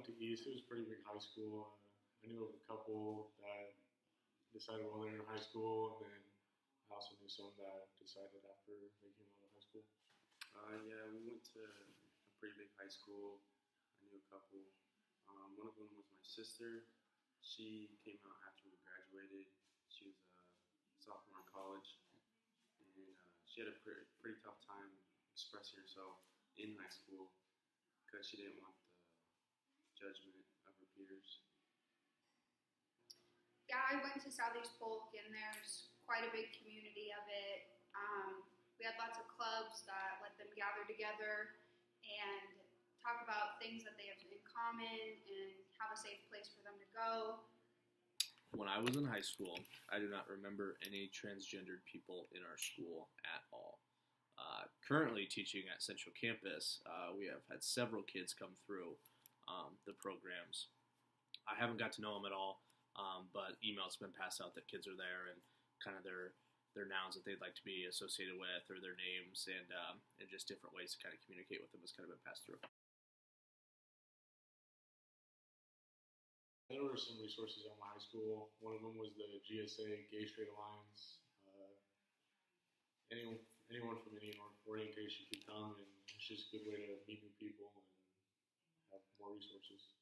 went to East. It was a pretty big high school. I knew of a couple that decided while they were in high school, and then I also knew some that decided after they came out of high school. Yeah, we went to a pretty big high school. I knew a couple. One of them was my sister. She came out after we graduated. She was a sophomore in college, and she had a pretty tough time expressing herself in high school because she didn't want the judgment of her peers. Yeah, I went to Southeast Polk, and there's quite a big community of it. We had lots of clubs that let them gather together and talk about things that they have in common and have a safe place for them to go. When I was in high school, I do not remember any transgendered people in our school at all. Currently teaching at Central Campus, we have had several kids come through the programs. I haven't got to know them at all, but emails have been passed out that kids are there and kind of their nouns that they'd like to be associated with, or their names, and just different ways to kind of communicate with them has kind of been passed through. There were some resources at my high school. One of them was the GSA Gay Straight Alliance. Anyone from any orientation could come, and it's just a good way to meet new people and have more resources.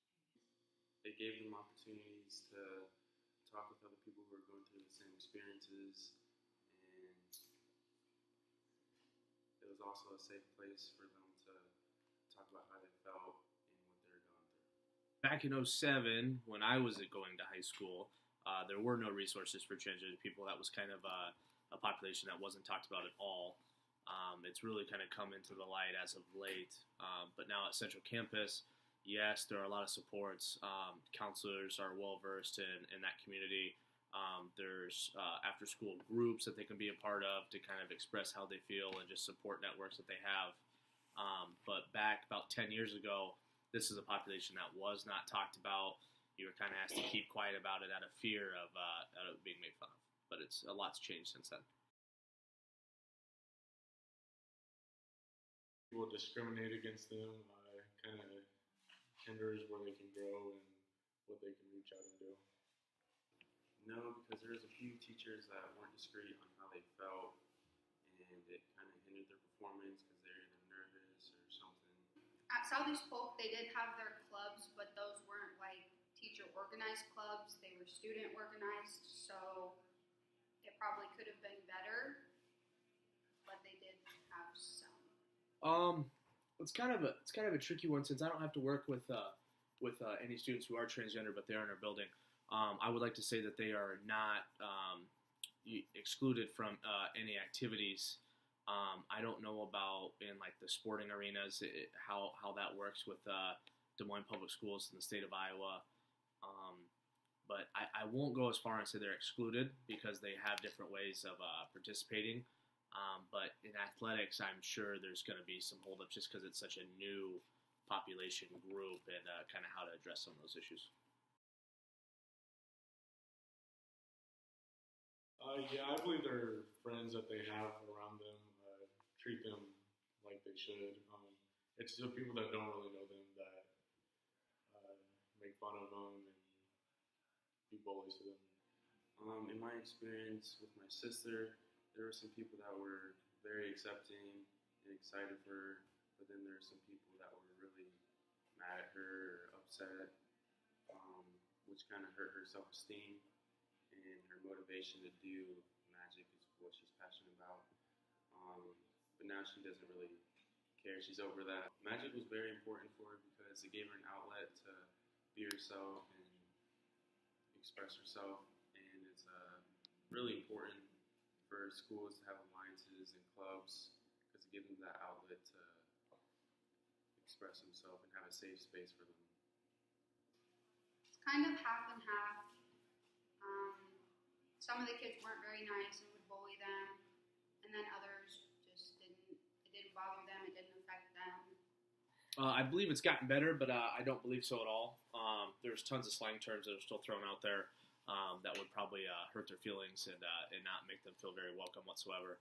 They gave them opportunities to talk with other people who are going through the same experiences, and it was also a safe place for them to talk about how they felt and what they're going through. Back in '07, when I was going to high school, there were no resources for transgender people. That was kind of a population that wasn't talked about at all. It's really kind of come into the light as of late. But now at Central Campus, yes, there are a lot of supports. Counselors are well versed in that community. There's after-school groups that they can be a part of to kind of express how they feel, and just support networks that they have. But back about 10 years ago, this is a population that was not talked about. You were kind of asked to keep quiet about it out of fear of being made fun of. But a lot's changed since then. People discriminate against them, kind of hinders where they can grow and what they can reach out and do. No, because there's a few teachers that weren't discreet on how they felt, and it kind of hindered their performance because they're either nervous or something. At Southeast Polk, they did have their clubs, but those weren't like teacher organized clubs. They were student organized, so it probably could have been better, but they did have some. It's kind of a tricky one, since I don't have to work with any students who are transgender, but they are in our building. I would like to say that they are not excluded from any activities. I don't know about in like the sporting arenas how that works with Des Moines Public Schools in the state of Iowa. But I won't go as far and say they're excluded, because they have different ways of participating. But in athletics, I'm sure there's going to be some holdups just because it's such a new population group, and kind of how to address some of those issues. Yeah, I believe their friends that they have around them treat them like they should. It's the people that don't really know them that make fun of them and be bullies to them. In my experience with my sister, there were some people that were very accepting and excited for her, but then there were some people that were really mad at her or upset, which kind of hurt her self-esteem and her motivation to do magic is what she's passionate about. But now she doesn't really care. She's over that. Magic was very important for her because it gave her an outlet to be herself and express herself, and it's really important for schools to have alliances and clubs because it gives them that outlet to express themselves and have a safe space for them. It's kind of half and half. Some of the kids weren't very nice and would bully them, and then others just didn't. It didn't bother them. It didn't affect them. I believe it's gotten better, but I don't believe so at all. There's tons of slang terms that are still thrown out there that would probably hurt their feelings and not make them feel very welcome whatsoever.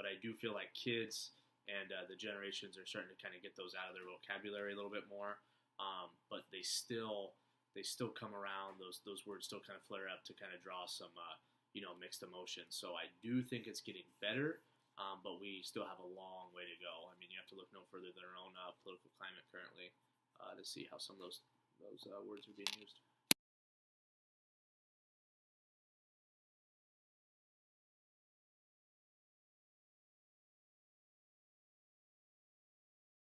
But I do feel like kids and the generations are starting to kind of get those out of their vocabulary a little bit more. but they still come around. Those words still kind of flare up to kind of draw some mixed emotions. So I do think it's getting better, but we still have a long way to go. I mean, you have to look no further than our own political climate currently to see how some of those words are being used.